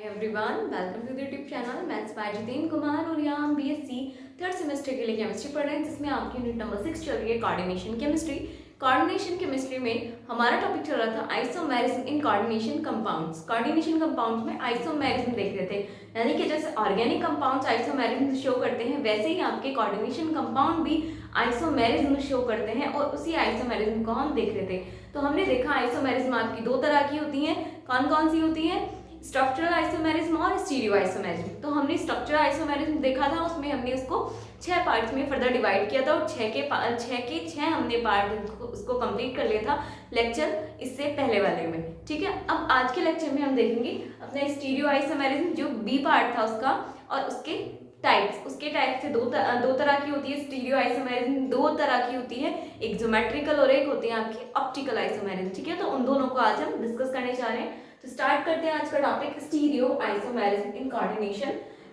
Everyone, welcome to the YouTube channel maths by Jitendra Kumar. और यहाँ हम बीएससी थर्ड सेमेस्टर के लिए केमिस्ट्री पढ़ रहे हैं, जिसमें आपकी यूनिट नंबर 6 चल रही है कोऑर्डिनेशन केमिस्ट्री। कोऑर्डिनेशन केमिस्ट्री में हमारा टॉपिक चल रहा था isomerism in coordination compounds. Coordination compounds में आइसोमेरिज्म देख रहे थे, यानी कि जैसे ऑर्गेनिक कंपाउंड्स आइसोमेरिज्म शो करते हैं, वैसे ही आपके कोऑर्डिनेशन कंपाउंड भी आइसोमेरिज्म शो करते हैं, और उसी आइसोमेरिज्म को हम देख रहे थे। तो हमने देखा आइसोमेरिज्म आपकी दो तरह की होती हैं। कौन कौन सी होती हैं? स्ट्रक्चरल आइसोमेरिज्म और स्टीरियो आइसोमेरिज्म। तो हमने स्ट्रक्चरल आइसोमेरिज्म देखा था, उसमें हमने उसको 6 पार्ट्स में फर्दर डिवाइड किया था, और 6 हमने पार्ट उसको कंप्लीट कर लिया था लेक्चर इससे पहले वाले में। ठीक है, अब आज के लेक्चर में हम देखेंगे अपना स्टीरियो आइसोमेरिज्म, जो बी पार्ट था उसका, और उसके टाइप्स। उसके टाइप से दो तरह की होती है स्टीरियो आइसोमेरिज्म, दो तरह की होती है, एक ज्योमेट्रिकल और एक होती है आपकी ऑप्टिकल आइसोमेरिज्म। ठीक है, तो उन दोनों को आज हम डिस्कस करने जा रहे हैं। तो स्टार्ट करते हैं आज का topic, stereo isomerism in coordination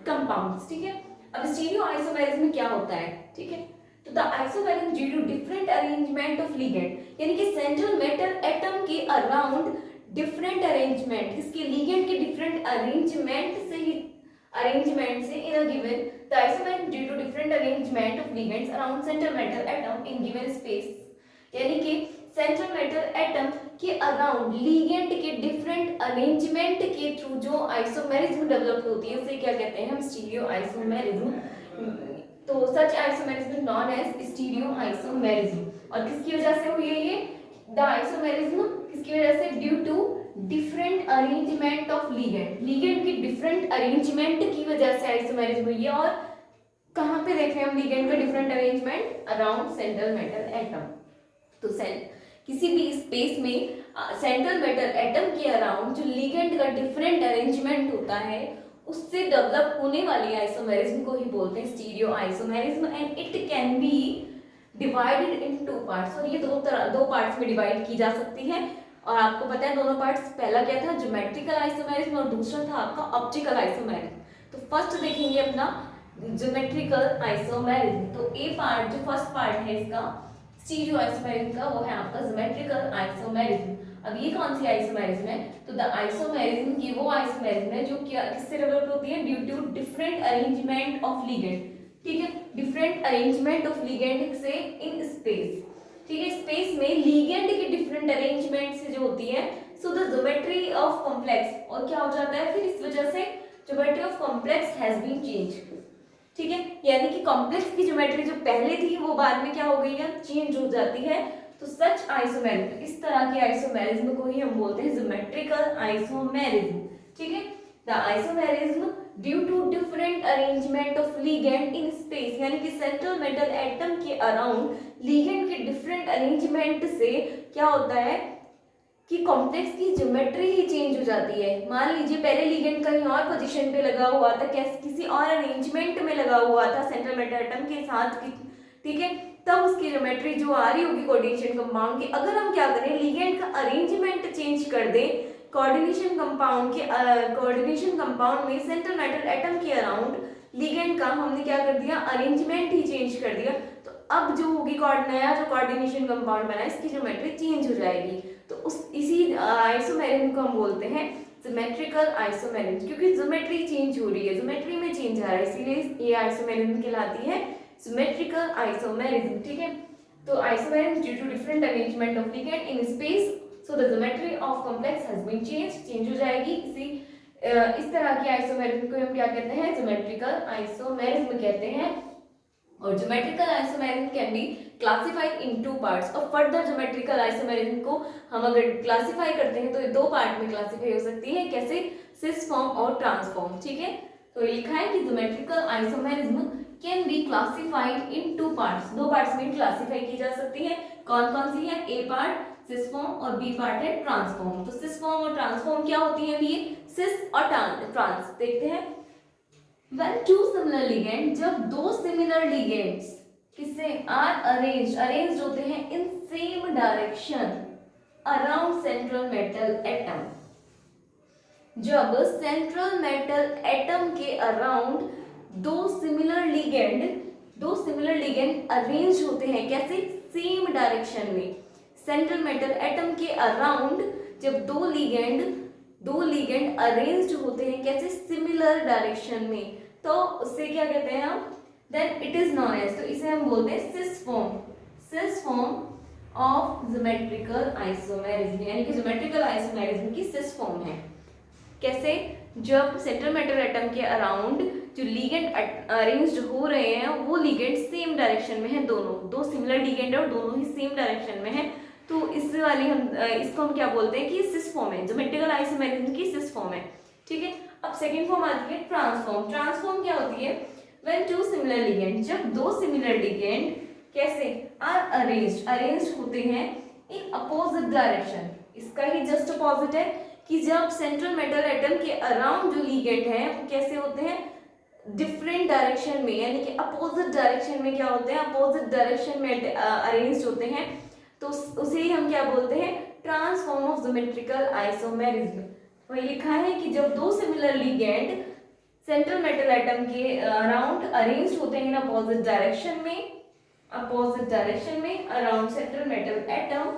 compounds. ठीक है, अब स्टीरियो आइसोमेरिज्म में क्या होता है? ठीक है, तो the isomerism due to different arrangement of ligand, यानी कि सेंट्रल मेटल एटम के अराउंड डिफरेंट अरेंजमेंट, इसके लिगेंड के डिफरेंट अरेंजमेंट से in a given the isomerism due to different arrangement of ligands around central metal atom in given space, यानी कि central metal atom के around ligand के different arrangement के through जो isomerism develop होती है, उसे क्या कहते हैं हम? Stereo isomerism. तो such isomerism known as stereo isomerism. और किसकी वजह से हुई है ये? द आइसोमेरिज्म किसकी वजह से? Due to different arrangement of ligand, ligand की डिफरेंट अरेंजमेंट की वजह से आइसोमेरिज्म हुई है। और कहाँ पे देख रहे हैं हम लिगेंड का different arrangement? Around central metal atom. तो किसी भी स्पेस में सेंट्रल मेटल एटम के अराउंड जो लिगेंड का डिफरेंट अरेंजमेंट होता है, उससे डेवलप होने वाली आइसोमेरिज्म को ही बोलते हैं stereo isomerism. And it can be divided in two parts, और ये दो पार्ट्स में डिवाइड की जा सकती है। और आपको पता है दोनों पार्ट्स, पहला क्या था? ज्योमेट्रिकल आइसोमेरिज्म, और दूसरा था आपका ऑप्टिकल आइसोमेरिज्म। तो फर्स्ट देखेंगे अपना ज्योमेट्रिकल आइसोमेरिज्म। तो ए पार्ट, जो फर्स्ट पार्ट है इसका स्टीरियो आइसोमेरिज्म का, वो है आपका ज्योमेट्रिकल आइसोमेरिज्म। अब ये कौन सी आइसोमेरिज्म है? तो द आइसोमेरिज्म की वो आइसोमेरिज्म है जो किससे डेवलप होती है? Due to different arrangement of ligand. ठीक है, डिफरेंट अरेंजमेंट ऑफ लिगेंड से इन स्पेस। ठीक है, स्पेस में लिगेंड के डिफरेंट अरेंजमेंट से जो होती है, so the geometry of complex, और क्या हो जाता है फिर इस वजह से? Geometry of complex has been change. ठीक है, यानी कि कॉम्प्लेक्स की ज्योमेट्री जो पहले थी वो बाद में क्या हो गई है? चेंज हो जाती है। तो सच आइसोमेरिज्म, इस तरह के आइसोमेरिज्म को ही हम बोलते हैं ज्योमेट्रिकल आइसोमेरिज्म। ठीक है, the isomerism due to different arrangement of ligand in space, यानी कि सेंट्रल मेटल एटम के अराउंड लिगेंड के डिफरेंट अरेंजमेंट से क्या होता है कि कॉम्प्लेक्स की ज्योमेट्री ही चेंज हो जाती है। मान लीजिए पहले लिगेंड कहीं और पोजीशन पे लगा हुआ था, किसी और अरेंजमेंट में लगा हुआ था सेंट्रल मेटल एटम के साथ। ठीक है, तब उसकी ज्योमेट्री जो आ रही होगी कोऑर्डिनेशन कंपाउंड की, अगर हम क्या करें, लिगेंड का अरेंजमेंट चेंज कर दें कोऑर्डिनेशन कंपाउंड में सेंट्रल मेटल एटम के अराउंड लिगेंड का हमने क्या कर दिया? अरेंजमेंट ही चेंज कर दिया। तो अब जो होगी नया जो कोऑर्डिनेशन कंपाउंड बना है, इसकी ज्योमेट्री चेंज हो जाएगी। तो इसी आइसोमेरिज्म को हम बोलते हैं ज्योमेट्रिकल आइसोमेरिज्म, क्योंकि ज्योमेट्री चेंज हो रही है, ज्योमेट्री में चेंज आ रहा है, इसीलिए ये आइसोमेरिज्म कहलाती है ज्योमेट्रिकल आइसोमेरिज्म। ठीक है, तो isomerism due to different arrangement of ligand in space, so the geometry of complex has been change हो जाएगी। इस तरह की आइसोमेरिज्म को हम क्या कहते हैं? ज्योमेट्रिकल आइसोमेरिज्म कहते हैं। और geometrical isomerism can be classified in two parts, और फर्दर ज्योमेट्रिकल आइसोमेरिज्म को हम अगर क्लासिफाई करते हैं तो ये दो पार्ट में क्लासिफाई हो सकती है। कैसे? सिस फॉर्म और ट्रांसफॉर्म। ठीक है, तो लिखा है कि geometrical isomerism can be classified in two parts, दो पार्ट्स में क्लासिफाई की जा सकती है। कौन कौन सी है? ए पार्ट सिस फॉर्म, और बी पार्ट है ट्रांसफॉर्म। तो सिस फॉर्म और ट्रांसफॉर्म क्या होती है? ये सिस और ट्रांस देखते हैं। When two similar ligands, जब दो सिमिलर लिगेंड्स किससे आर अरेंज्ड होते हैं in same direction around central metal atom, जब सेंट्रल मेटल एटम के अराउंड दो सिमिलर लिगेंड अरेंज होते हैं, कैसे? सेम डायरेक्शन में। सेंट्रल मेटल एटम के अराउंड जब दो लिगेंड दो लिगेंड अरेंज्ड होते हैं कैसे, सिमिलर डायरेक्शन में, तो उससे क्या कहते हैं हम, then it is known as, तो इसे हम बोलते हैं cis form, cis form of geometrical isomerism, यानी कि ज्योमेट्रिकल आइसोमेरिज्म की सिस फॉर्म है। कैसे, जब सेंट्रल मेटल एटम के अराउंड जो लिगेंड अरेंज्ड हो रहे हैं वो लिगेंड सेम डायरेक्शन में है, दोनों दो सिमिलर लिगेंड है और दोनों ही सेम डायरेक्शन में है, तो इस वाली हम इसको हम क्या बोलते हैं कि सिस फॉर्म है, ज्योमेट्रिकल आइसोमेरिज्म की सिस फॉर्म है। ठीक है, अब सेकंड फॉर्म आती है ट्रांसफॉर्म। ट्रांसफॉर्म क्या होती है, व्हेन टू सिमिलर लिगेंड, जब दो सिमिलर लिगेंड कैसे आर अरेंज्ड होते हैं इन अपोजिट डायरेक्शन। इसका ही जस्ट अपोजिट है कि जब सेंट्रल मेटल एटम के अराउंड जो लिगेंड है वो कैसे होते हैं, डिफरेंट डायरेक्शन में, यानी कि अपोजिट डायरेक्शन में क्या होते हैं, अपोजिट डायरेक्शन में अरेंज्ड होते हैं, तो उसे ही हम क्या बोलते हैं, ट्रांसफॉर्म ऑफ ज्योमेट्रिकल आइसोमेरिज्म। वही लिखा है कि जब दो similar ligand central metal atom के अराउंड अरेंज्ड होते हैं इन अपोजिट डायरेक्शन में around central metal atom,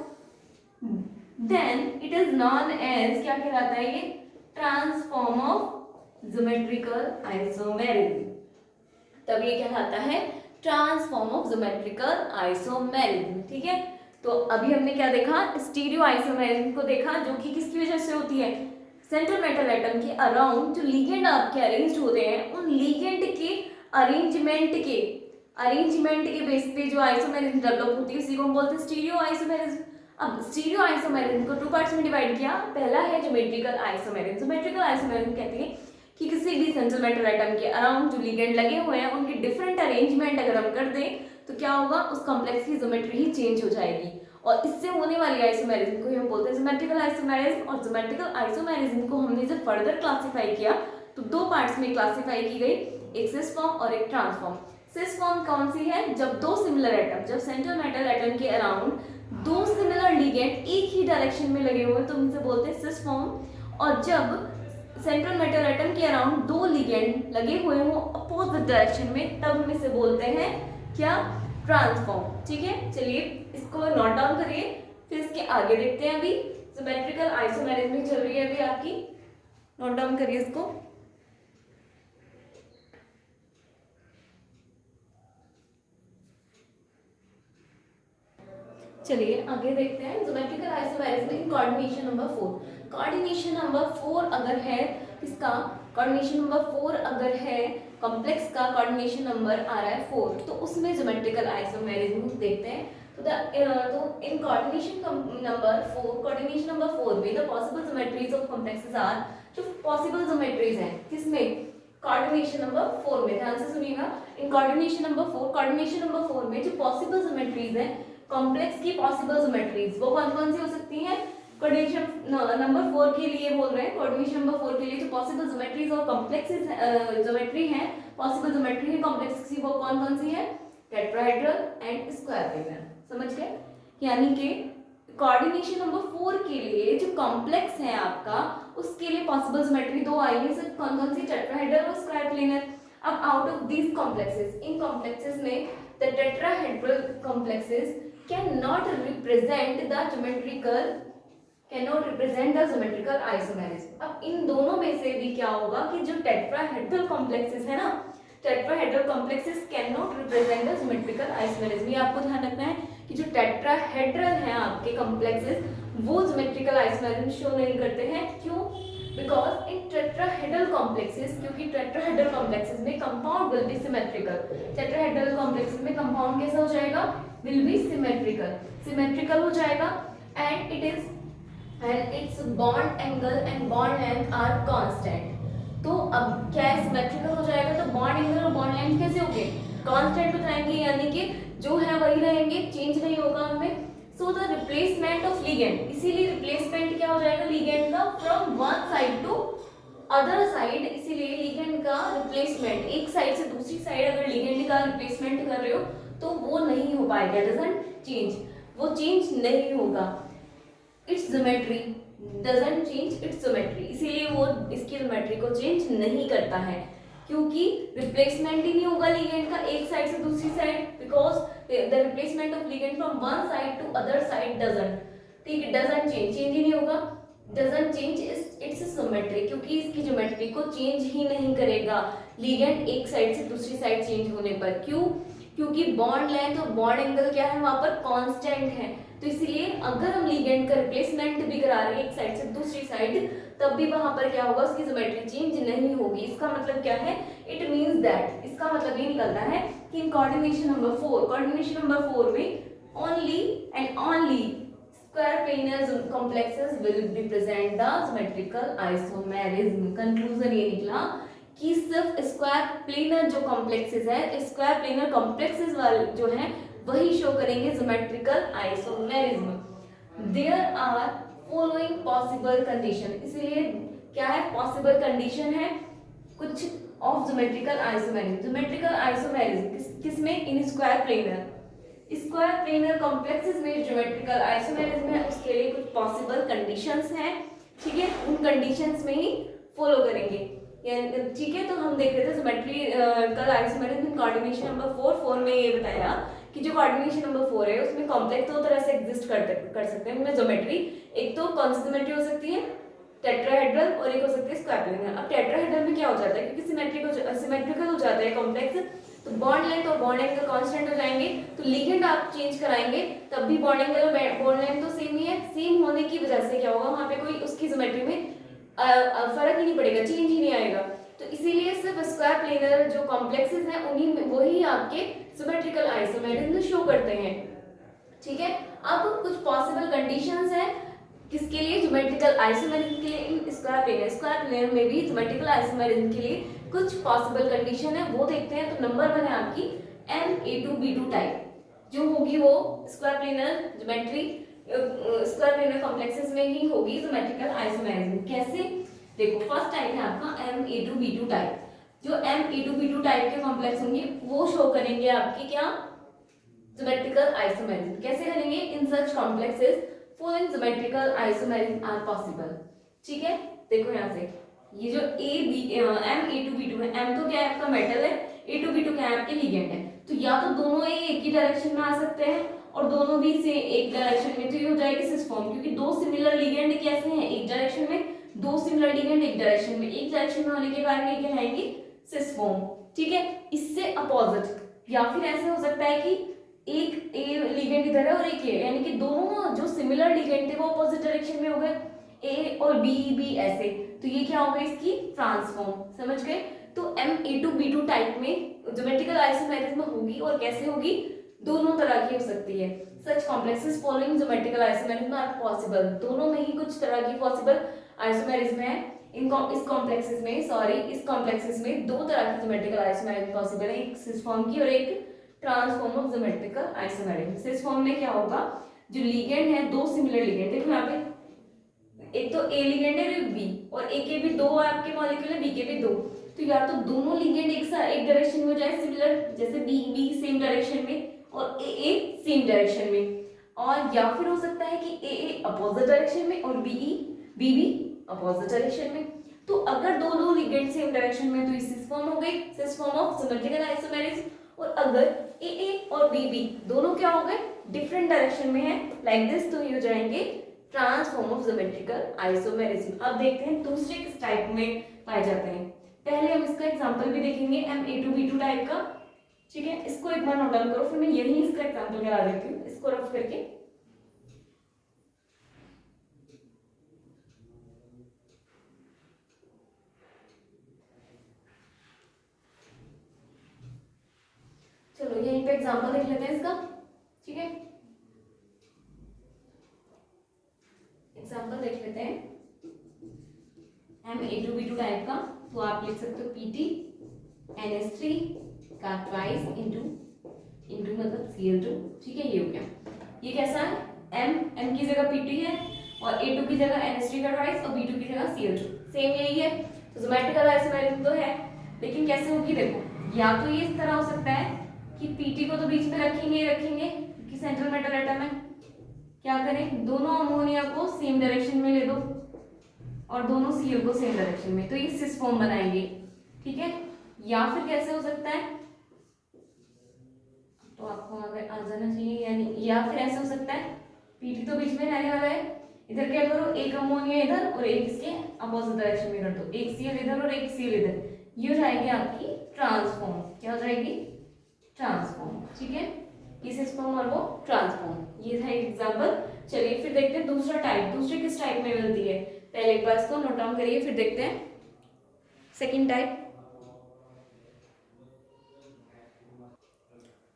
then it is known as, क्या कहलाता है ये, ट्रांसफॉर्म ऑफ ज्योमेट्रिकल आइसोमेरिज्म। तब ये कहलाता है ट्रांसफॉर्म ऑफ ज्योमेट्रिकल आइसोमेरिज्म। ठीक है, तो अभी हमने क्या देखा, स्टीरियो आइसोमेरिज्म को देखा, जो कि किसकी वजह से होती है, सेंट्रल मेटल एटम के अराउंड जो लिगेंड आपके अरेंज्ड होते हैं उन लिगेंड के अरेंजमेंट के बेस पे जो आइसोमेरिज्म डेवलप होती है उसी को हम बोलते हैं स्टीरियो आइसोमेरिज्म। अब स्टीरियो आइसोमेरिज्म को टू पार्ट्स में डिवाइड किया। पहला है ज्योमेट्रिकल आइसोमेरिज्म। ज्योमेट्रिकल आइसोमेरिज्म कहती है कि किसी भी सेंट्रल मेटल एटम के अराउंड जो लिगेंड लगे हुए हैं उनके डिफरेंट अरेंजमेंट अगर हम कर दें तो क्या होगा, उस कॉम्प्लेक्स की ज्योमेट्री ही चेंज हो जाएगी, और इससे होने वाली आइसोमेरिज्म को हम बोलते हैं ज्योमेट्रिकल आइसोमेरिज्म। और ज्योमेट्रिकल आइसोमेरिज्म को हमने जब फर्दर क्लासिफाई किया तो दो पार्ट्स में क्लासिफाई की गई, एक सिस फॉर्म और एक ट्रांसफॉर्म। सिस फॉर्म कौन सी है, जब दो सिमिलर एटम, जब सेंट्रल मेटल एटम के अराउंड दो सिमिलर लिगेंड एक ही डायरेक्शन में लगे हुए तो उनसे बोलते हैं सिस फॉर्म। और जब सेंट्रल मेटल एटम के अराउंड दो लिगेंड लगे हुए हो अपोजिट डायरेक्शन में तब हम इसे बोलते हैं क्या, ट्रांसफॉर्म। ठीक है, चलिए इसको नोट डाउन करिए, फिर इसके आगे देखते हैं। अभी ज्योमेट्रिकल आइसोमेरिज्म चल रही है अभी आपकी, नोट डाउन करिए इसको। चलिए आगे देखते हैं geometrical isomerism in coordination number 4। Coordination number 4 अगर है किसका, कोऑर्डिनेशन नंबर 4 अगर है कॉम्प्लेक्स का, कोऑर्डिनेशन नंबर आ रहा है 4, तो उसमें ज्योमेट्रिकल आइसोमेरिज्म देखते हैं। तो इन कोऑर्डिनेशन नंबर 4 में the possible geometries of complexes are, जो पॉसिबल ज्योमेट्रीज हैं किसमें, कोऑर्डिनेशन नंबर 4 में, ध्यान से सुनिएगा। इन कोऑर्डिनेशन नंबर 4 में जो पॉसिबल ज्योमेट्रीज हैं कॉम्प्लेक्स की पॉसिबल ज्योमेट्रीज वो कौन कौन सी हो सकती हैं, कोऑर्डिनेशन नंबर 4 के लिए बोल रहे हैं। कोऑर्डिनेशन नंबर 4 के लिए जो पॉसिबल ज्योमेट्रीज और कॉम्प्लेक्सेस ज्योमेट्री हैं, पॉसिबल ज्योमेट्री है कॉम्प्लेक्स की, वो कौन कौन सी है, टेट्राहेड्रल एंड स्क्वायर फिगर। समझ गए, यानी कि कोऑर्डिनेशन नंबर 4 के लिए जो कॉम्प्लेक्स है आपका उसके लिए पॉसिबल ज्योमेट्री दो आई है, सिर्फ कौन कौन सी, टेट्राहेड्रल और स्क्वायर प्लेनर। अब आउट ऑफ दीज कॉम्प्लेक्सेस, इन कॉम्प्लेक्सेस में the tetrahedral complexes cannot represent the geometrical isomerism. अब इन दोनों में से भी क्या होगा कि जो टेट्राहेड्रल कॉम्प्लेक्सेस है ना, tetrahedral complexes can not represent the geometrical isomerism. ये आपको ध्यान रखना है कि जो टेट्राहेड्रल है आपके कॉम्प्लेक्सेस वो ज्योमेट्रिकल आइसोमेरिज्म शो नहीं करते हैं। क्यों, बिकॉज इन टेट्राहेड्रल कॉम्प्लेक्सेस, क्योंकि टेट्राहेड्रल कॉम्प्लेक्सेस में compound will be symmetrical. Tetrahedral complexes में कंपाउंड कैसा हो जाएगा, विल बी सिमेट्रिकल हो जाएगा, and its bond angle and bond length are constant. तो अब क्या है, सिमेट्रिकल हो जाएगा तो बॉन्ड एंगल और बॉन्ड लेंथ कैसे होंगे, कांस्टेंट हो जाएंगे, यानी कि जो है वही रहेंगे, चेंज नहीं होगा उनमें। So the replacement of ligand, इसीलिए रिप्लेसमेंट क्या हो जाएगा लिगेंड का, from one side to other side. इसीलिए लिगेंड का रिप्लेसमेंट, एक साइड से दूसरी साइड अगर लिगेंड का रिप्लेसमेंट कर रहे हो तो वो नहीं हो पाएगा, डजंट चेंज, वो चेंज नहीं होगा। It's geometry doesn't change it's geometry, इसीलिए वो इसकी ज्योमेट्री को चेंज नहीं करता है, क्योंकि रिप्लेसमेंट ही नहीं होगा लिगेंड का एक साइड से दूसरी side, because the replacement of ligand from one side to other side doesn't, ठीक है, डजंट चेंज ही नहीं होगा। डजंट चेंज इट्स सिमेट्री, क्योंकि इसकी ज्योमेट्री को चेंज ही नहीं करेगा लिगेंड एक साइड से दूसरी साइड चेंज होने पर। क्यों? क्योंकि बॉन्ड लेंथ और बॉन्ड एंगल क्या है वहां पर कांस्टेंट है। तो इसलिए अगर हम लिगेंड का रिप्लेसमेंट भी करा रहे हैं एक साइड से दूसरी साइड, तब भी वहां पर क्या होगा, उसकी ज्योमेट्री चेंज नहीं होगी। इसका मतलब क्या है? इट मींस दैट, इसका मतलब ये निकलता है कि इन कोऑर्डिनेशन नंबर 4 में only and only square planar complexes will represent the symmetrical isomerism। Conclusion ये निकला कि सिर्फ स्क्वायर प्लेनर जो कॉम्प्लेक्सेस है, स्क्वायर प्लेनर कॉम्प्लेक्सेस वाले जो है वही शो करेंगे symmetrical isomerism. There are following possible condition, इसीलिए क्या है, पॉसिबल कंडीशन है कुछ of symmetrical isomerism. Symmetrical isomerism किसमें? In square planar, square planar complexes में ज्योमेट्रिकल आइसोमेरिज्म है, उसके लिए कुछ पॉसिबल कंडीशंस हैं। ठीक है, उन कंडीशंस में ही फॉलो करेंगे। ठीक है, तो हम देख रहे थे ज्योमेट्रिकल आइसोमेरिज्म कोऑर्डिनेशन नंबर 4 में ये बताया कि जो कोऑर्डिनेशन नंबर 4 है उसमें कॉम्प्लेक्स दो तरह से एग्जिस्ट कर सकते हैं उनमें ज्योमेट्री। एक तो कौन सी ज्योमेट्री हो सकती है? टेट्राहेड्रल, और एक हो सकती है स्क्वायर प्लेनर। अब टेट्राहेड्रल में क्या हो जाता है, क्योंकि सिमेट्रिकल हो जाता है कॉम्प्लेक्स, तो बॉन्ड लेंथ और बॉन्ड एंगल कांस्टेंट हो जाएंगे, तो लिगेंड आप चेंज कराएंगे तब भी बॉन्ड एंगल और बॉन्ड लेंथ तो सेम ही है। सेम होने की वजह से क्या होगा, वहां पे कोई उसकी ज्योमेट्री में फर्क ही नहीं पड़ेगा, चेंज ही नहीं आएगा। तो इसीलिए सिर्फ स्क्वायर प्लेनर जो कॉम्प्लेक्सेस हैं उन्हीं में वही आपके सिमेट्रिकल आइसोमेरिज्म शो करते हैं। ठीक है, अब कुछ पॉसिबल कंडीशंस हैं किसके लिए? ज्योमेट्रिकल आइसोमेरिज्म के लिए इन स्क्वायर प्लेनर में भी ज्योमेट्रिकल आइसोमेरिज्म के लिए कुछ पॉसिबल कंडीशन है, वो देखते हैं। तो नंबर 1 है आपकी MA2B2 टाइप, जो होगी वो square planar geometry, square planar complexes में ही होगी ज्योमेट्रिकल आइसोमेरिज्म। कैसे? देखो, फर्स्ट टाइप है आपका MA2B2 टाइप। जो MA2B2 टाइप के कॉम्प्लेक्स होंगे वो शो करेंगे आपकी क्या? Geometrical isomerism. कैसे करेंगे? In such complexes following geometrical isomerism are possible. ठीक है, देखो यहाँ से ये जो MA2B2 है, M तो क्या है आपका मेटल है, A2B2 क्या है आपके लिगेंड है। तो या तो दोनों एक ही डायरेक्शन में आ सकते हैं और दोनों भी से एक डायरेक्शन में, तो ये हो जाएगी सिस फॉर्म, क्योंकि दो सिमिलर लिगेंड कैसे हैं? एक डायरेक्शन में, दो सिमिलर लिगेंड एक डायरेक्शन में, एक डायरेक्शन में होने के कारण ये कहलाएंगी सिस फॉर्म। ठीक है, इससे अपोजिट या फिर ऐसे हो सकता है कि एक ए लिगेंड इधर है और एक ए, यानी कि दोनों जो सिमिलर लिगेंड थे वो अपोजिट डायरेक्शन में हो गए, ए और बी ऐसे, तो ये क्या होगा इसकी ट्रांसफॉर्म। समझ गए? तो MA2B2 टाइप में ज्योमेट्रिकल आइसोमेरिज्म होगी, और कैसे होगी? दोनों तरह की हो सकती है। Such complexes following geometrical isomerism are possible, दोनों में ही कुछ तरह की पॉसिबल आइसोमेरिज्म है। इस कॉम्प्लेक्सेस में दो तरह की ज्योमेट्रिकल आइसोमेरिज्म पॉसिबल है, एक सिस फॉर्म की और एक trans form of geometrical isomerism. Cis form में क्या होगा, जो लिगेंड है, दो सिमिलर लिगेंड, देखो यहाँ पे एक तो ए लिगेंड है बी, और ए के भी दो आपके मॉलिक्यूल है, बी के भी दो, तो या तो दोनों लिगेंड एक डायरेक्शन में हो जाए सिमिलर, जैसे बी सेम डायरेक्शन में और ए सेम डायरेक्शन में, और या फिर हो सकता है कि ए अपोजिट डायरेक्शन में और बी अपोजिट डायरेक्शन में। तो अगर दोनों लिगेंड सेम डायरेक्शन में तो सिस फॉर्म हो गई, सिस फॉर्म ऑफ सिमेट्रिकल आइसोमेरिज्म। और अगर ए और बी दोनों क्या हो गए? डिफरेंट डायरेक्शन में है, लाइक दिस, तो ये हो जाएंगे ट्रांसफॉर्म ऑफ ज्योमेट्रिकल आइसोमेरिज्म। अब देखते हैं दूसरे किस टाइप में पाए जाते हैं। पहले हम इसका एग्जांपल भी देखेंगे MA2B2 टाइप का। ठीक है, इसको एक बार नोट डाउन करो, फिर मैं यही इसका एग्जांपल करा देती हूँ, इसको रफ करके। चलो यहीं पे एग्जांपल देख लेते हैं इसका। ठीक है, एग्जांपल देख लेते हैं MA2B2 टाइप का। तो आप लिख सकते हो PT NH3 का ट्वाइस इंटू मतलब Cl2। ठीक है, ये हो गया। ये कैसा है? M की जगह PT है और A2 की जगह NH3 का ट्वाइस और B2 की जगह Cl2, सेम यही है। तो ज्योमेट्रिकल आइसोमेरिज्म तो है, लेकिन कैसे होगी? देखो, या तो ये इस तरह हो सकता है कि PT को तो बीच में रखेंगे क्योंकि सेंट्रल मेटल एटम है। क्या करें? दोनों अमोनिया को सेम डायरेक्शन में ले दो और दोनों Cl को सेम डायरेक्शन में, तो ये सिस फॉर्म बनाएंगे। ठीक है, या फिर कैसे हो सकता है, तो आपको अगर आ जाना चाहिए, यानी या फिर ऐसे हो सकता है PT तो बीच में रहने वाला है, इधर क्या करो, एक अमोनिया इधर और एक इसके अपोजिट डायरेक्शन में कर दो, एक Cl इधर और एक Cl इधर, ये हो जाएगी आपकी ट्रांसफॉर्म। क्या हो जाएगी? ट्रांसफॉर्म। ठीक है, ये सिस फॉर्म और वो ट्रांसफॉर्म। ये था एक एग्जांपल। चलिए फिर देखते हैं दूसरा टाइप, दूसरे किस टाइप में मिलती है। पहले एक बार इसको नोट डाउन करिए, फिर देखते हैं सेकंड टाइप।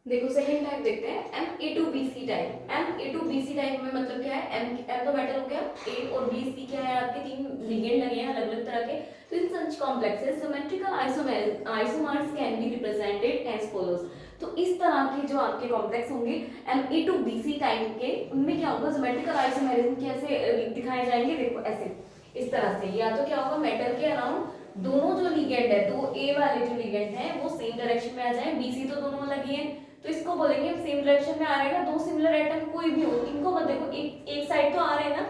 देखो सेकंड टाइप देखते हैं Ma2Bc टाइप। Ma2Bc टाइप में मतलब क्या है, M तो मेटल हो गया, A और B C क्या है, आपके तीन लिगेंड लगे हैं अलग अलग तरह के। तो in such complexes symmetrical isomers can be represented as follows. तो इस तरह के जो आपके कॉम्प्लेक्स होंगे Ma2Bc टाइप के, उनमें क्या होगा, सिमेट्रिकल आइसोमेरिज्म कैसे दिखाए जाएंगे, देखो ऐसे इस तरह से। या तो क्या होगा, मेटल के अराउंड दोनों जो लिगेंड है, दो A वाले जो लिगेंड है वो सेम डायरेक्शन में आ जाए, BC तो दोनों अलग ही है, तो इसको बोलेंगे सेम डायरेक्शन में आ रहे हैं ना, दो सिमिलर एटम कोई भी हो, इनको मत देखो, एक साइड तो आ रहे हैं ना,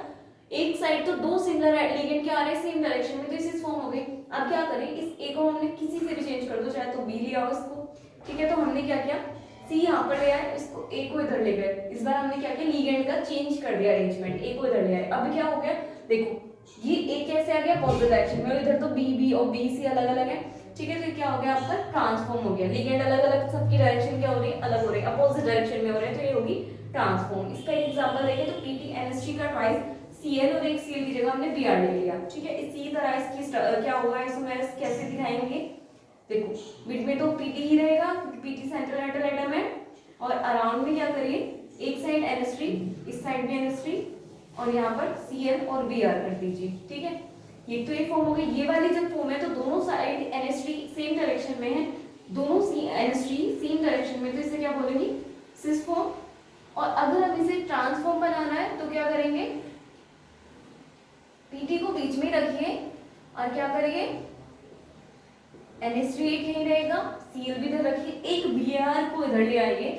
एक साइड तो दो सिमिलर लिगेंड क्या आ रहे हैं सेम डायरेक्शन में, तो इसी फॉर्म हो गई। अब क्या करें, इस ए को हमने किसी से भी चेंज कर दो, चाहे तो बी लिया हो इसको, ठीक है। तो हमने क्या किया, सी यहाँ पर ले आए, इसको ए को इधर ले गए, इस बार हमने क्या किया, लिगेंड का चेंज कर दिया अरेंजमेंट, ए को इधर ले आए। अब क्या हो गया, देखो ये ए कैसे आ गया, पॉजिटिव डायरेक्शन में, इधर तो बी और बी सी अलग अलग है, ठीक है। तो क्या हो गया आपका, ट्रांसफॉर्म हो गया, लिगेंड अलग अलग, सबकी डायरेक्शन क्या हो रही है, अलग हो रही है, अपोजिट डायरेक्शन में हो रहे हैं, तो ये होगी ट्रांसफॉर्म। इसका एक एग्जांपल देखें तो PTNH3 का ट्वाइस Cl और एक Cl की जगह हमने Br ले लिया, ठीक है। इसी तरह इसकी क्या होगा, आइसोमेर्स कैसे दिखाएंगे, देखो मिड में तो Pt ही रहेगा क्योंकि Pt सेंट्रल मेटल एटम है, और अराउंड में क्या करिए, एक साइड NH3, इस साइड भी NH3, और यहाँ पर Cl और Br कर दीजिए, ठीक है। ये तो ये फॉर्म हो गई। ये वाली जब फॉर्म है तो दोनों साइड NH3 सेम डायरेक्शन में है, दोनों NH3 सेम डायरेक्शन में, तो इसे क्या बोलेंगे, सिस फॉर्म। और अगर हम इसे ट्रांसफॉर्म बनाना है तो क्या करेंगे, Pt को बीच में रखिए और क्या करिए, NH3 एक यहीं रहेगा, Cl भी इधर रखिए, एक Br को इधर ले आइए,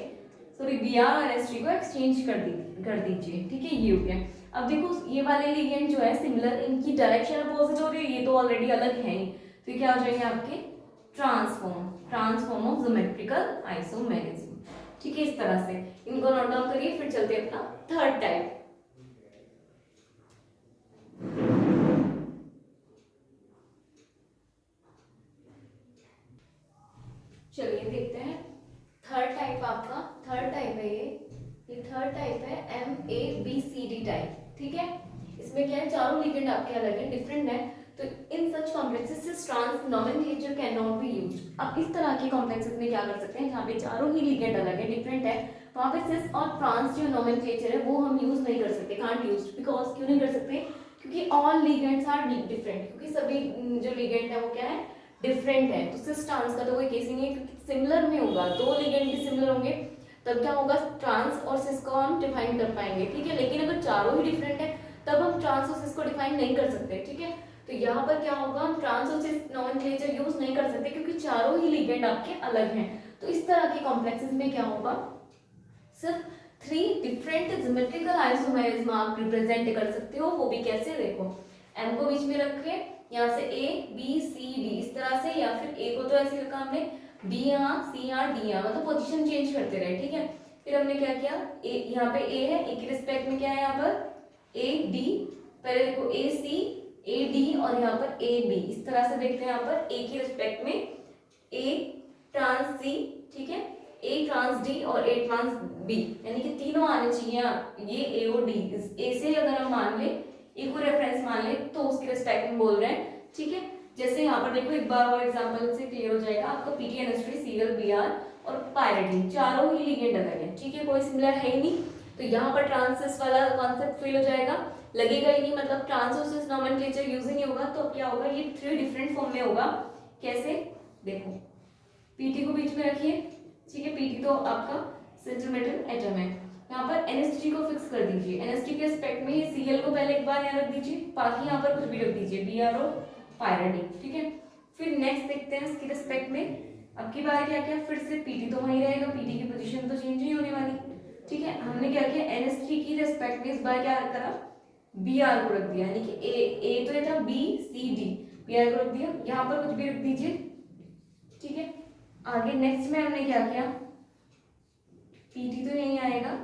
सॉरी Br और NH3 को एक्सचेंज कर दीजिए, ठीक है। ये हो गया। अब देखो ये वाले लिगेंड जो है सिमिलर, इनकी डायरेक्शन अपोजिट हो रही है, ये तो ऑलरेडी अलग है ही, तो क्या हो जाएंगे आपके ट्रांसफॉर्म ऑफ ज्योमेट्रिकल आइसोमेरिज्म, ठीक है। इस तरह से इनको नोट डाउन करिए, फिर चलते हैं अपना थर्ड टाइप। चलिए देखते हैं थर्ड टाइप। आपका थर्ड टाइप है ये थर्ड टाइप है MABCD टाइप, ठीक है। इसमें क्या है, चारों लिगेंड आपके अलग है, डिफरेंट है, तो in such complexes trans nomenclature cannot be used. अब इस तरह के कॉम्प्लेक्सेस में क्या कर सकते हैं, जहाँ पे चारों ही लिगेंड अलग है, डिफरेंट है, वहाँ पे सिस और ट्रांस जो नोमेनक्लेचर है वो हम यूज नहीं कर सकते, कांट यूज, बिकॉज क्यों नहीं कर सकते, क्योंकि ऑल लिगेंड्स आर डिफरेंट, क्योंकि सभी जो लिगेंड है वो क्या है, डिफरेंट है। तो सिस ट्रांस का तो कोई केस ही नहीं है, क्योंकि सिमिलर में होगा, दो लिगेंड भी सिमिलर होंगे तब क्या होगा, ट्रांस और सिस को हम डिफाइन कर पाएंगे, ठीक है। लेकिन अगर चारों ही डिफरेंट है तब हम ट्रांस और सिस को डिफाइन नहीं कर सकते, ठीक है। तो यहाँ पर क्या होगा, हम ट्रांस और सिस नोमेनक्लेचर यूज नहीं कर सकते क्योंकि चारों ही लिगेंड आपके अलग हैं। तो इस तरह के कॉम्प्लेक्सेस में क्या होगा, सिर्फ 3 डिफरेंट ज्योमेट्रिकल आइसोमेरिज्म आप रिप्रेजेंट कर सकते हो, वो भी कैसे, देखो M को बीच में रखे, यहाँ से A B C D इस तरह से, या फिर A को तो ऐसे रखा हमने, B यहाँ, C यहाँ, D यहाँ, मतलब पोजीशन चेंज करते रहे, ठीक है। फिर हमने क्या किया, A यहाँ पे A है, A के रिस्पेक्ट में क्या है यहाँ पर A D, पहले देखो A C A D और यहाँ पर A B, इस तरह से देखते हैं यहाँ पर A के रिस्पेक्ट में A ट्रांस C, ठीक है, A ट्रांस D और A ट्रांस B, यानी कि तीनों आने चाहिए, ये A और D, A से अगर हम मान ले, ए को रेफरेंस मान ले तो उसके रिस्पेक्ट में बोल रहे हैं, ठीक है। जैसे यहाँ पर देखो एक बार और एग्जांपल से क्लियर हो जाएगा आपका, PTNH3 Cl Br और पायरिडीन चारों ही लिगेंड अलग है, ठीक है, कोई सिमिलर है ही नहीं, तो यहाँ पर ट्रांसिस वाला कॉन्सेप्ट फेल हो जाएगा, लगेगा ही नहीं, मतलब ट्रांसोसिस नोमेनक्लेचर यूज ही नहीं होगा। तो क्या होगा, ये 3 डिफरेंट फॉर्म में होगा, कैसे, देखो Pt को बीच में रखिए, ठीक है, Pt तो आपका सेंट्रल मेटल एटम है, यहाँ पर NH3 को फिक्स कर दीजिए, NH3 के रिस्पेक्ट में ये Cl को पहले एक बार यहाँ रख दीजिए, बाकी यहाँ पर कुछ भी रख दीजिए, Br और पायरिडीन, ठीक है। फिर नेक्स्ट देखते हैं इसके रिस्पेक्ट में, अब की बार क्या किया, फिर से Pt तो वहीं रहेगा, Pt की पोजीशन तो चेंज नहीं होने वाली, ठीक है। हमने क्या किया, NH3 की रिस्पेक्ट में इस बार क्या करा, Br को रख दिया, यानी कि A तो ये था B C D, Br को रख दिया, यहाँ पर कुछ भी रख दीजिए, ठीक है। आगे नेक्स्ट में हमने क्या किया, Pt तो यहीं आएगा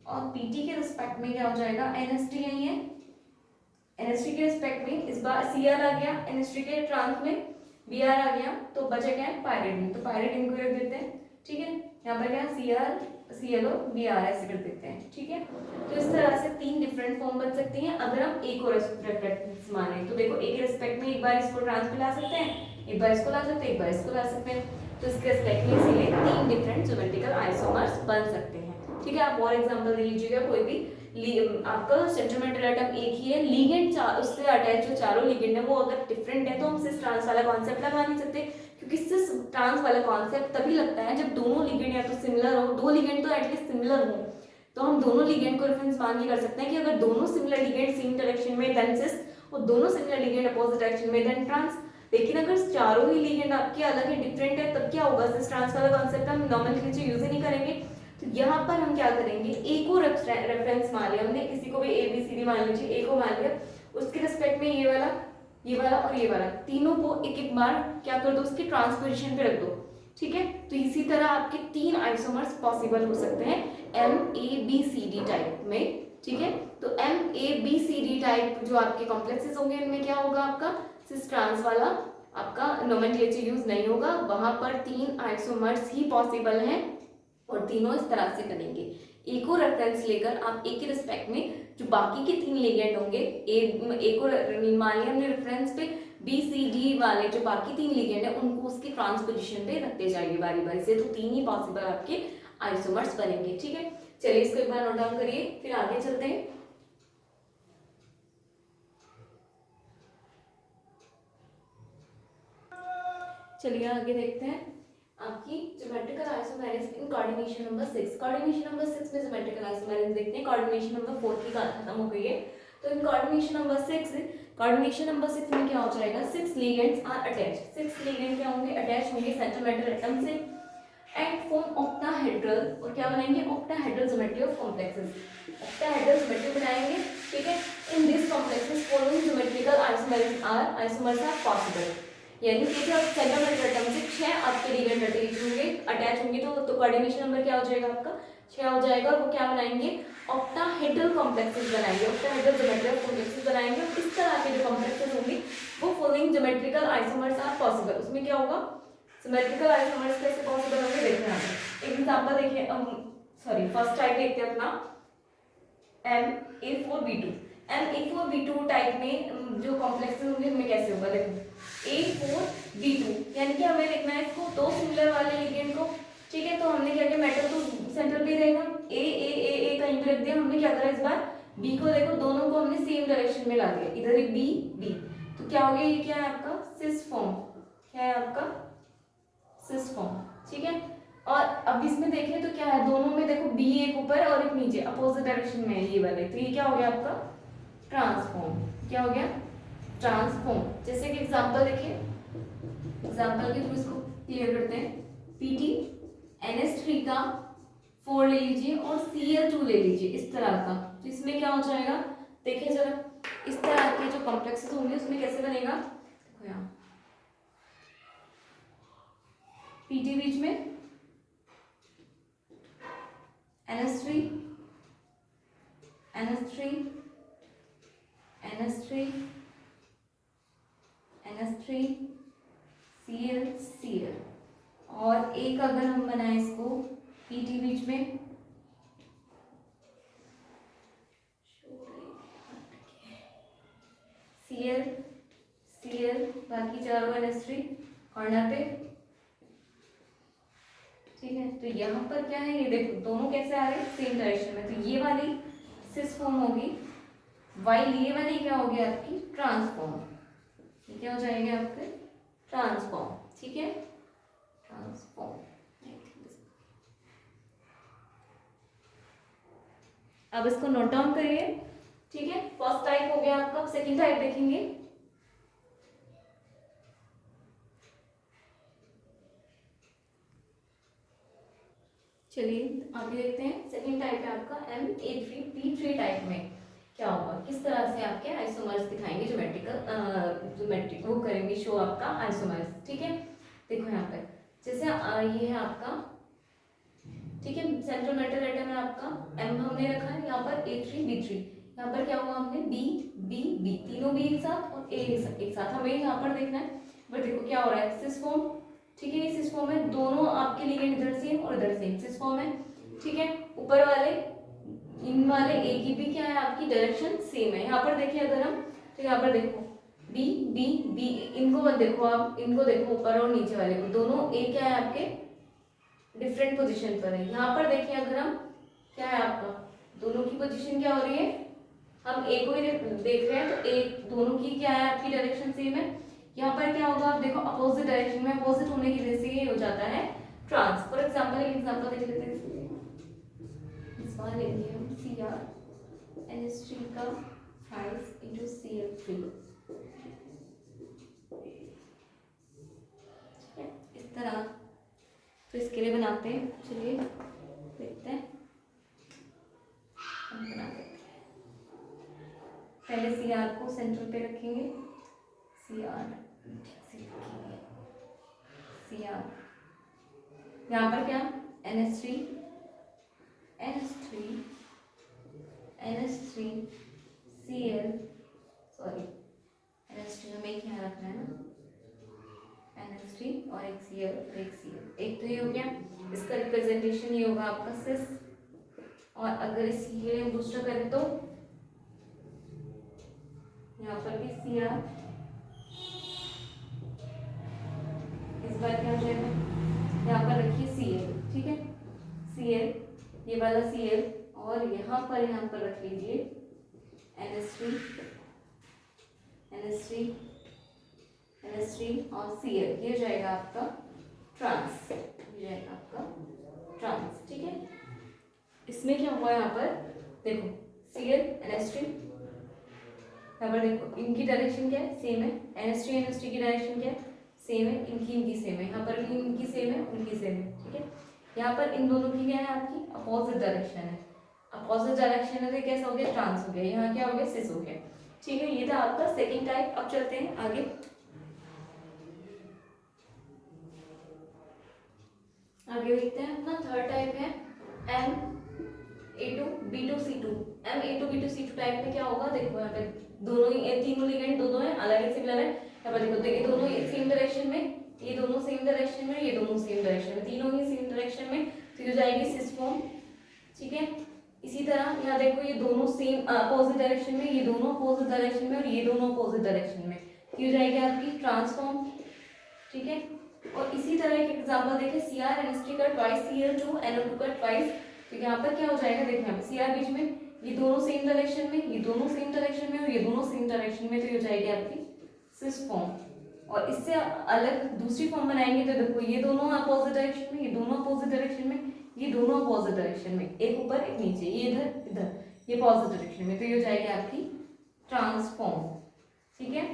और पीटी के रिस्पेक्ट में क्या हो जाएगा, एनएसटी यही है, एनएसटी के रिस्पेक्ट में इस बार सीआर आ गया, एनएसटी के ट्रांस में बीआर आ गया, तो बचा क्या है, पायरिडिन, तो पायरिडिन को रख देते हैं, ठीक है। यहाँ पर क्या सीआर सीएलओ बीआर ऐसे कर देते हैं, ठीक है। तो इस तरह से 3 डिफरेंट फॉर्म बन सकती हैं अगर हम ए को रेफरेंस माने। तो देखो ए के रिस्पेक्ट में एक बार इसको ट्रांस पे ला सकते हैं, एक बार इसको ला सकते हैं, एक बार इसको ला सकते हैं। तो इसके रिस्पेक्ट में इसीलिए 3 डिफरेंट ज्योमेट्रिकल आइसोमर्स बन सकते हैं, ठीक है। आप और एग्जांपल दे लीजिएगा कोई भी। आपका सेंट्रोमेटल एटम एक ही है, लिगेंड उससे अटैच जो चारों लिगेंड है वो अगर डिफरेंट है तो हम सिस ट्रांस वाला कॉन्सेप्ट लगा नहीं सकते, क्योंकि सिस ट्रांस वाला कॉन्सेप्ट तभी लगता है जब दोनों लिगेंड या तो सिमिलर हो, 2 लिगेंड तो एटलीस्ट सिमिलर हो, तो हम दोनों लिगेंड को रेफरेंस मान के कर सकते हैं कि अगर दोनों सिमिलर लिगेंड सेम डायरेक्शन में देन सिस, और दोनों सिमिलर लिगेंड अपोजिट डायरेक्शन में देन ट्रांस। लेकिन अगर चारों ही लिगेंड आपके अलग है, डिफरेंट है, तब क्या होगा, सिस ट्रांस वाला कॉन्सेप्ट हम नॉमेनक्लेचर यूज ही नहीं करेंगे। तो यहाँ पर हम क्या करेंगे, ए को रेफरेंस मान लिया हमने, किसी को भी ए बी सी डी मान लीजिए, ए को मान लिया, उसके रिस्पेक्ट में ये वाला और ये वाला, तीनों को एक एक बार क्या कर दो, उसकी ट्रांसपोजिशन पे रख दो, ठीक है। तो इसी तरह आपके 3 आइसोमर्स पॉसिबल हो सकते हैं M A B C D type में, ठीक है। तो M A B C D type जो आपके कॉम्प्लेक्सेस होंगे इनमें क्या होगा, आपका सिस ट्रांस वाला आपका नोमेनक्लेचर यूज नहीं होगा, वहां पर 3 आइसोमर्स ही पॉसिबल हैं और तीनों इस तरह से बनेंगे। ए को रेफरेंस लेकर आप ए के रिस्पेक्ट में जो बाकी के 3 लिगेंड होंगे, ए को मान लिया हमने रेफरेंस पे, बी सी डी वाले जो बाकी 3 लिगेंड है उनको उसकी ट्रांसपोजिशन पे रखते जाइए बारी बारी से, तो 3 ही पॉसिबल आपके आइसोमर्स बनेंगे, ठीक है। चलिए इसको एक बार नोट डाउन करिए, फिर आगे चलते हैं। चलिए आगे देखते हैं आपकी geometrical isomerism in coordination number 6। Coordination number 6 में ज्योमेट्रिकल आइसोमेरिज्म देखते हैं। कोऑर्डिनेशन नंबर 4 की खत्म हो गई है, तो इन कोऑर्डिनेशन नंबर 6 में क्या हो जाएगा, 6 लिगेंड्स आर अटैच, 6 लिगेंड क्या होंगे, अटैच होंगे सेंट्रोमेटल एटम से एंड फॉर्म ऑक्टाहेड्रल, और क्या बनाएंगे, octahedral geometry of complexes, octahedral geometry बनाएंगे, ठीक है। In this complexes following geometrical isomers are possible, यानी कि जब सेंट्रोमेटल एटम से 6 आपके लिगेंड अटैच होंगे तो कोऑर्डिनेशन नंबर क्या हो जाएगा आपका, 6 हो जाएगा, और वो क्या बनाएंगे, ऑक्टाहेड्रल कॉम्प्लेक्सेस बनाएंगे, ऑक्टाहेड्रल ज्योमेट्री ऑफ कॉम्प्लेक्सेस बनाएंगे। और इस तरह के जो कॉम्प्लेक्सेस होंगे वो following geometrical isomers are possible, उसमें क्या होगा, ज्योमेट्रिकल आइसोमर्स कैसे पॉसिबल होंगे देखते हैं। एक एग्जांपल देखिए, सॉरी फर्स्ट टाइप देखते हैं अपना MA4B2, MA4B2 टाइप में जो कॉम्प्लेक्सेस होंगे उनमें कैसे होगा, देखो A4B2, यानी कि हमें देखना है इसको 2 सिमिलर वाले लिगेंड को, ठीक है। तो हमने क्या किया, मेटल तो सेंटर पे रहेगा, ए कहीं पे रख दिया, हमने क्या करा इस बार, बी को देखो, दोनों को हमने सेम डायरेक्शन में ला दिया, इधर एक बी, तो क्या हो गया, ये क्या है आपका सिस फॉर्म, क्या है आपका सिस फॉर्म, ठीक है। और अब इसमें देखें तो क्या है, दोनों में देखो बी एक ऊपर और एक नीचे अपोजिट डायरेक्शन में है ये वाले, तो ये क्या हो गया आपका ट्रांसफॉर्म, क्या हो गया ट्रांसफॉर्म। जैसे कि एग्जांपल देखिए, एग्जांपल के थ्रू इसको क्लियर करते हैं। पीटी NH3 का 4 ले लीजिए और Cl2 ले लीजिए इस तरह का, तो इसमें क्या हो जाएगा, देखिए जरा इस तरह के जो कॉम्प्लेक्सेस होंगे उसमें कैसे बनेगा, देखो यहाँ पीटी बीच में NH3 NH3 NH3 NH3 Cl और एक अगर हम बनाए इसको पीटी बीच में Cl बाकी चारों NH3 कॉर्नर पे, ठीक है। तो यहाँ पर क्या है, ये देखो दोनों कैसे आ रहे हैं सेम डायरेक्शन में, तो ये वाली सिस फॉर्म होगी, वाइल ये वाली क्या होगी आपकी ट्रांसफॉर्म, ये क्या हो जाएंगे आपके ट्रांसफॉर्म, ठीक है ट्रांसफॉर्म। अब इसको नोट डाउन करिए, ठीक है। फर्स्ट टाइप हो गया आपका, सेकंड टाइप देखेंगे। चलिए आगे देखते हैं, सेकंड टाइप है आपका MA3P3 टाइप में क्या होगा, किस तरह से आपके आइसोमर्स दिखाएंगे, ज्योमेट्रिक वो करेंगे शो आपका आइसोमर्स, ठीक है। देखो यहाँ पर जैसे ये है आपका, ठीक है। सेंट्रल मेटल एटम है आपका, M हमने रखा है, यहाँ पर A3B3, यहाँ पर क्या हुआ हमने B तीनों B एक साथ और A एक साथ, हमें यहाँ पर देखना है। बट देखो क्या हो रहा है, सिस फॉर्म, ठीक है, ये सिस फॉर्म है, दोनों आपके लिगेंड इधर सेम और इधर सेम सिस फॉर्म है, ठीक है। ऊपर वाले इन वाले ए की भी क्या है आपकी डायरेक्शन सेम है। यहाँ पर देखिए अगर हम, तो यहाँ पर देखो बी बी बी, इनको मत देखो आप, इनको देखो ऊपर और नीचे वाले को, दोनों ए क्या है आपके डिफरेंट पोजीशन पर है। यहाँ पर देखिए अगर हम, क्या है आपका, दोनों की पोजीशन क्या हो रही है, हम ए को ही देख रहे हैं, तो ए दोनों की क्या है आपकी डायरेक्शन सेम है। यहाँ पर क्या होगा आप देखो, अपोजिट डायरेक्शन में, अपोजिट होने की वजह से ये हो जाता है ट्रांस। फॉर एग्जाम्पल एक एग्जाम्पल देख लेते हैं, इस बार लेंगे हम CrNH3 का 5 × Cl3, इस तरह। तो इसके लिए बनाते हैं, चलिए देखते हैं हम बना देते हैं। पहले Cr को सेंटर पे रखेंगे, Cr यहाँ पर क्या NH3 Cl, सॉरी NH3 हमें एक यहाँ रखना है ना, NH3 और एक Cl और एक Cl, एक तो ये हो गया, इसका रिप्रेजेंटेशन ये होगा आपका सिस। और अगर इसके लिए हम दूसरा करें तो यहाँ पर भी Cr, इस बार क्या हो जाएगा, यहाँ पर रखिए Cl, ठीक है, Cl, ये वाला Cl, और यहाँ पर रख लीजिए NH3 और Cl, ये हो जाएगा आपका ट्रांस, ये जाएगा आपका ट्रांस, ठीक है। इसमें क्या हुआ, यहाँ पर देखो Cl NH3, यहाँ पर देखो इनकी डायरेक्शन क्या है, सेम है, NH3 की डायरेक्शन क्या है, सेम है, इनकी सेम है, यहाँ पर भी इनकी सेम है, उनकी सेम है, ठीक है। यहाँ पर इन दोनों की क्या है आपकी अपोजिट डायरेक्शन है, अपोजिट डायरेक्शन है, तो कैसा हो गया, ट्रांस हो गया, यहाँ क्या हो गया, सिस हो गया, ठीक है। ये था आपका सेकंड टाइप। अब चलते हैं आगे, देखते हैं अपना थर्ड टाइप है MA2B2C2। MA2B2C2 टाइप में क्या होगा, देखो यहाँ पे दोनों ही, तीनों लिगेंड दोनों है, अलग है सिमिलर है, यहाँ पर देखो देखिए दोनों सेम डायरेक्शन में, ये दोनों सेम डायरेक्शन में, ये दोनों सेम डायरेक्शन में, तीनों ही सेम डायरेक्शन में, तो ये हो जाएगी सिस फॉर्म, ठीक है। इसी तरह यहाँ देखो ये दोनों सेम अपोजिट डायरेक्शन में, ये दोनों अपोजिट डायरेक्शन में, और ये दोनों अपोजिट डायरेक्शन में, ये हो जाएगी आपकी ट्रांसफॉर्म, ठीक है। और इसी तरह एक एग्जांपल देखिए, CrNH3 का ट्वाइस Cl2, NO2 का ट्वाइस, तो यहाँ पर क्या हो जाएगा, देखिए यहाँ पे Cr बीच में, ये दोनों सेम डायरेक्शन में, ये दोनों सेम डायरेक्शन में, और ये दोनों सेम डायरेक्शन में, तो ये हो जाएगी आपकी सिस फॉर्म। और इससे अलग दूसरी फॉर्म बनाएंगे तो देखो ये दोनों अपोजिट डायरेक्शन में, ये दोनों अपोजिट डायरेक्शन में, ये दोनों अपोजिट डायरेक्शन में, एक ऊपर एक नीचे, ये इधर इधर, ये पॉजिटिव डायरेक्शन में, तो ये हो जाएगी आपकी ट्रांसफॉर्म, ठीक है,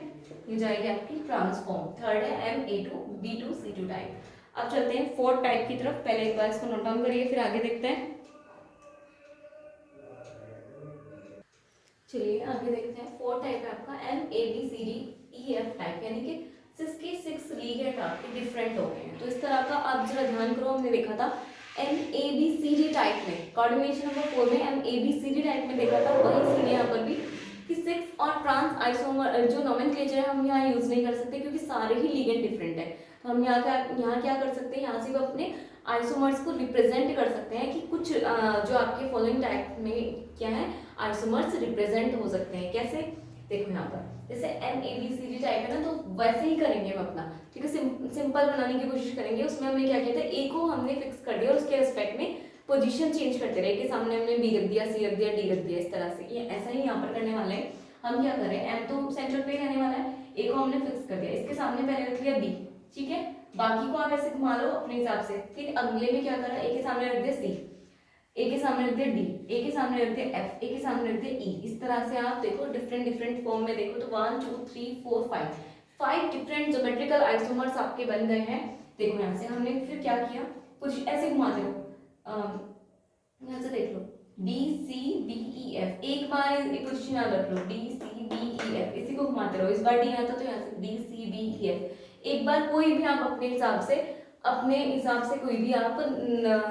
ये जाएगी आपकी ट्रांसफॉर्म। थर्ड है MA2B2C2 टाइप। अब चलते हैं फोर्थ टाइप की तरफ, पहले एक बार इसको नोट डाउन करिए, फिर आगे देखते हैं। चलिए आगे देखते हैं, फोर्थ टाइप है आपका MABCDEF टाइप, यानी कि सिस के 6 लिगेंड आपके डिफरेंट हो गए हैं। तो इस तरह का आप जरा ध्यान करो, हमने देखा था MABCD टाइप में, कोऑर्डिनेशन नंबर 4 में MABCD टाइप में देखा था, वही सीन यहाँ पर भी कि 6 और ट्रांस आइसोमर जो नोमेनक्लेचर है हम यहाँ यूज नहीं कर सकते, क्योंकि सारे ही लिगेंड डिफरेंट है। तो हम यहाँ क्या कर सकते हैं, यहाँ से वो अपने आइसोमर्स को रिप्रेजेंट कर सकते हैं कि कुछ जो आपके फॉलोइंग टाइप में क्या है आइसोमर्स रिप्रेजेंट हो सकते हैं। कैसे, देखो यहाँ पर जैसे MABCD टाइप है ना, तो वैसे ही करेंगे हम अपना, ठीक है, सिंपल बनाने की कोशिश करेंगे। उसमें हमने क्या किया था, A को हमने फिक्स कर दिया और उसके रिस्पेक्ट में पोजीशन चेंज करते रहे, कि सामने हमने B रख दिया, C रख दिया, D रख दिया, इस तरह से। ये ऐसा ही यहाँ पर करने वाले हैं। हम क्या करें, M तो सेंटर पे रहने वाला है, A को हमने फिक्स कर दिया, इसके सामने पहले रख लिया B, ठीक है, बाकी को आप ऐसे घुमा लो अपने हिसाब से। फिर अगले में क्या करा, A के सामने रख दिया C, A के सामने रख दिया D, A के सामने रख दिया F, A के सामने रख दिया E। इस तरह से आप देखो डिफरेंट फॉर्म में देखो तो 1 2 3 4 5 डिफरेंट ज्योमेट्रिकल आइसोमर्स आपके बन गए हैं। देखो यहाँ से हमने फिर क्या किया, कुछ ऐसे घुमाते हो, यहाँ से देख लो D C B E F, एक बार पोजीशन याद रख लो D C B E F, इसी को घुमाते रहो। इस बार D आता तो यहाँ से D C B E F, एक बार कोई भी आप अपने हिसाब से अपने हिसाब से कोई भी आप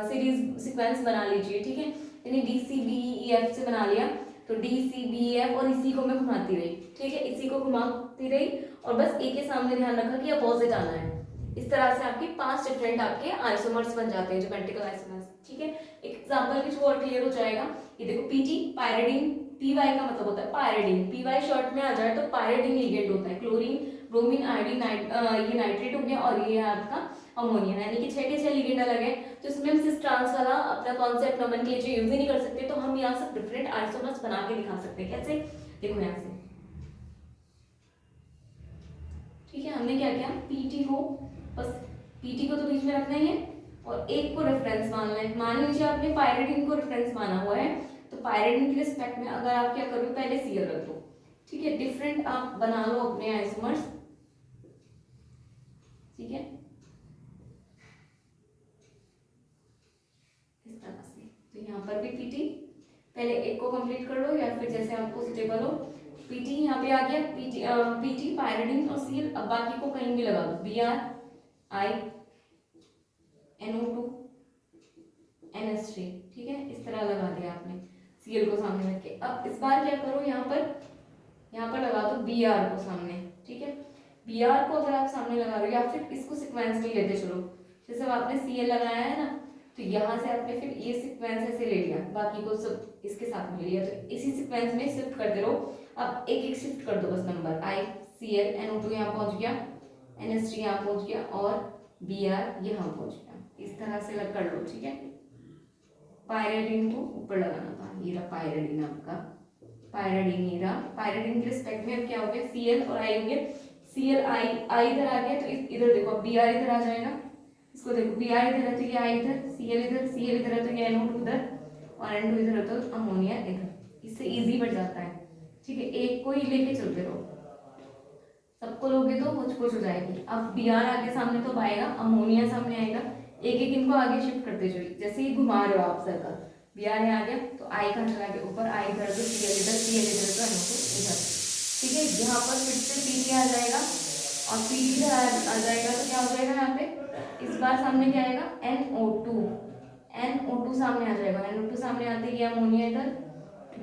सीरीज सीक्वेंस बना लीजिए, ठीक है। यानी D C B E F से बना लिया, तो डी सी बी एफ और इसी को मैं घुमाती रही, ठीक है, इसी को घुमाती रही और बस ए के सामने ध्यान रखा कि अपोजिट आना है। इस तरह से आपकी 5 डिफरेंट आपके आइसोमर्स बन जाते हैं, ज्योमेट्रिकल आइसोमर्स, ठीक है। एग्जांपल के थ्रू और क्लियर हो जाएगा। ये देखो पीटी पायरिडीन, पीवाई का मतलब होता है पायरिडीन, पीवाई शॉर्ट में आ जाए तो पायरिडीन लिगेंड होता है। क्लोरीन, ब्रोमीन, आयोडीन, ये नाइट्रेट हो गया और ये है आपका अमोनिया, यानी कि 6 के 6 लिगेंड अलग है। तो इसमें हम सिस ट्रांस वाला अपना कॉन्सेप्ट नोमेनक्लेचर यूज ही नहीं कर सकते, तो हम यहाँ से डिफरेंट आइसोमर्स बना के दिखा सकते हैं। कैसे? देखो यहाँ से, ठीक है, हमने क्या किया, पीटी को बस, पीटी को तो बीच में रखना ही है और एक को रेफरेंस मानना है। मान लीजिए आपने पायरिडीन को रेफरेंस माना हुआ है, तो पायरिडीन के रिस्पेक्ट में अगर आप क्या करोगे, पहले सीएल रख दो, ठीक है। डिफरेंट आप बना लो अपने आइसोमर्स, ठीक है, इस तरह से। तो यहाँ पर भी पीटी, पहले एक को कंप्लीट कर लो या फिर जैसे आपको सुटेबल हो। पीटी यहाँ पे आ गया, पीटी पीटी पायरिडीन और सीएल, अब बाकी को कहीं भी लगा दो, B are I NO2 NH3, ठीक है, इस तरह लगा दिया आपने सीएल को सामने रख के। अब इस बार क्या करो, यहाँ पर लगा दो Br को सामने, ठीक है। Br को अगर आप सामने लगा रहे हो या फिर इसको सीक्वेंस में लेते चलो, जैसे आपने Cl लगाया है ना, तो यहाँ से आपने फिर ये सीक्वेंस ऐसे ले लिया, बाकी को सब इसके साथ में ले लिया, तो इसी सीक्वेंस में शिफ्ट करते रहो। अब एक एक शिफ्ट कर दो बस नंबर, I Cl NO2 यहाँ पहुंच गया, NH3 यहाँ पहुंच गया और Br यहाँ पहुंच गया, इस तरह से लग कर लो, ठीक है। पायरिडीन को ऊपर लगाना था, ये रहा पायरिडीन आपका, पायरिडीन ये रहा। पायरिडीन के रिस्पेक्ट में अब क्या हो गया, Cl और I हो गया, Cl I इधर आ गया, तो इधर देखो Br इधर आ जाएगा, इसको देखो Br इधर है तो ये I इधर, Cl इधर है तो ये NO2 इधर और N2 इधर है तो अमोनिया इधर, इससे इजी बढ़ जाता है, ठीक है। एक को ही लेके चलते रहो, सबको लोगे तो कुछ कुछ हो जाएगी। अब Br आगे सामने तो आएगा, अमोनिया सामने आएगा, एक एक इनको आगे शिफ्ट करते जाइए, जैसे ही घुमा रहे हो आप सर्कल, Br यहाँ आ गया तो I कहाँ चला गया ऊपर, I इधर तो Cl इधर, Cl इधर तो NO2 इधर, ठीक है। यहाँ पर फिर से Pd आ जाएगा और Pd इधर आ जाएगा, तो क्या हो जाएगा यहाँ पे, इस बार सामने क्या आएगा, NO2 सामने आ जाएगा, NO2 सामने आते ही अमोनिया इधर,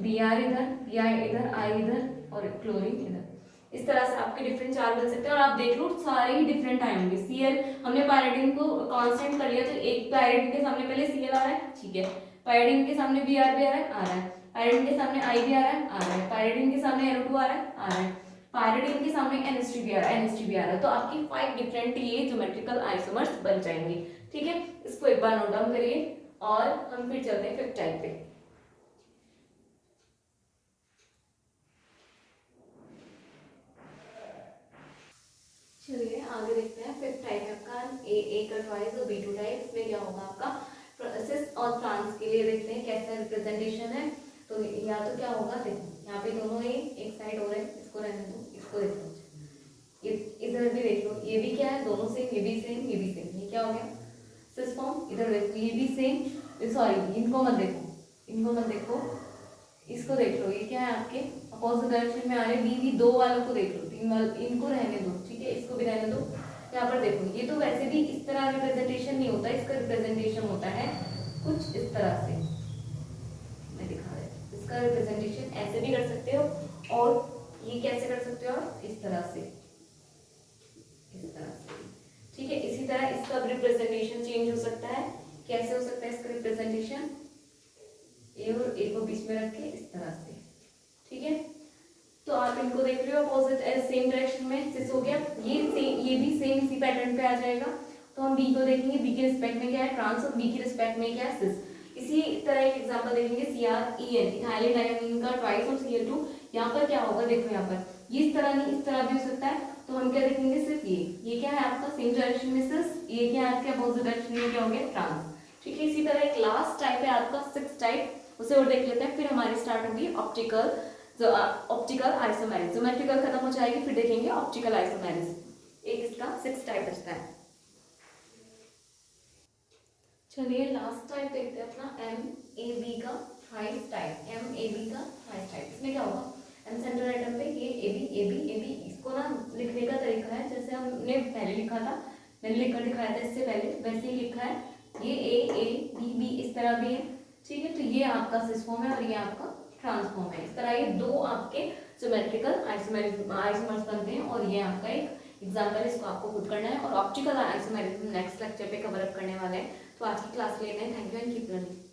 Br इधर, Bi इधर, I इधर और क्लोरीन इधर। इस तरह से आपके डिफरेंट चार बन सकते हैं और आप देख लो सारे ही डिफरेंट आए होंगे। Cl हमने पायरिडीन को कांस्टेंट कर लिया, तो एक पायरिडीन के सामने पहले Cl आ रहा है, ठीक है, पायरिडीन के सामने Br भी आ रहा है, पायरिडीन के सामने I भी आ रहा है, पायरिडीन के सामने NO2 आ रहा है, पायरिडीन के सामने NH3 भी आ रहा है, तो आपकी 5 डिफरेंट ये ज्योमेट्रिकल आइसोमर्स बन जाएंगे, ठीक है। इसको एक बार नोट डाउन करिए और हम फिर चलते हैं 5th टाइप पे। चलिए आगे देखते हैं। 5th टाइप है आपका ए कटवाइज और B2 टाइप। इसमें क्या होगा आपका सिस और ट्रांस के लिए देखते हैं कैसा रिप्रेजेंटेशन है। तो या तो क्या होगा, देखो यहाँ पे दोनों ही एक साइड हो रहे हैं, इसको रहने दो, इसको देखो, इधर भी देख लो, ये भी क्या है, दोनों सेम, ये भी सेम, ये भी सेम, ये क्या हो गया सिस फॉर्म। इधर देखो ये भी सेम, सॉरी इनको मत देखो, इसको देख लो, ये क्या है आपके अपोजिट डायरेक्शन में आ रहे हैं, बी दो वालों को देख लो, 3 वाले इनको रहने दो, ठीक है, इसको भी रहने दो। यहाँ पर देखो ये तो वैसे भी इस तरह रिप्रेजेंटेशन नहीं होता, इसका रिप्रेजेंटेशन होता है कुछ इस तरह से, मैं दिखा रही हूँ। इसका रिप्रेजेंटेशन ऐसे भी कर सकते हो और ये कैसे कर सकते हो आप, इस तरह से, ठीक है। इसी तरह इसका रिप्रेजेंटेशन चेंज हो सकता है, कैसे हो सकता है इसका रिप्रेजेंटेशन, ए और ए को बीच में रख के इस तरह से, ठीक है। तो आप इनको देख रहे हो अपोजिट सेम डायरेक्शन में, सिस हो गया, ये भी सेम इसी पैटर्न पे आ जाएगा। तो हम बी को देखेंगे, बी के रिस्पेक्ट में क्या है ट्रांस और बी के रिस्पेक्ट में क्या है सिस। इसी तरह एक एग्जांपल देखेंगे CrEn, इथाइलिन डायमीन का ट्वाइस और Cl2। यहाँ पर क्या होगा, देखो यहाँ पर ये इस तरह नहीं, इस तरह भी हो सकता है, तो हम क्या देखेंगे सिर्फ ये क्या है आपका सेम डायरेक्शन में सिस, ये क्या है आपके अपोजिट डायरेक्शन में क्या हो गया ट्रांस, ठीक है। इसी तरह एक लास्ट टाइप है आपका 6th टाइप, उसे और देख लेते हैं, फिर हमारी स्टार्ट होगी ऑप्टिकल आइसोमेरिस। ज्योमेट्रिकल खत्म हो जाएगी, फिर देखेंगे ऑप्टिकल आइसोमेरिस। एक इसका 6th टाइप बचता है। चलिए लास्ट टाइप देखते हैं अपना MAB का थ्राइस टाइप। MAB का थ्राइस टाइप, इसमें क्या होगा, M सेंटर एटम पे ये AB AB AB, इसको ना लिखने का तरीका है जैसे हमने पहले लिखा था मैंने लिखकर दिखाया था इससे पहले, वैसे ही लिखा है। ये ए बी बी इस तरह भी है, ठीक है। तो ये आपका सिस फॉर्म है और ये आपका ट्रांसफॉर्म है। इस तरह ये दो आपके सिमेट्रिकल आइसोमर्स बनते हैं। और ये आपका एक एग्जाम्पल, इसको आपको खुद करना है। और ऑप्टिकल आइसोमेरिज्म नेक्स्ट लेक्चर पे कवर अप करने वाले हैं। तो आज की क्लास लेते हैं। Thank you and keep learning.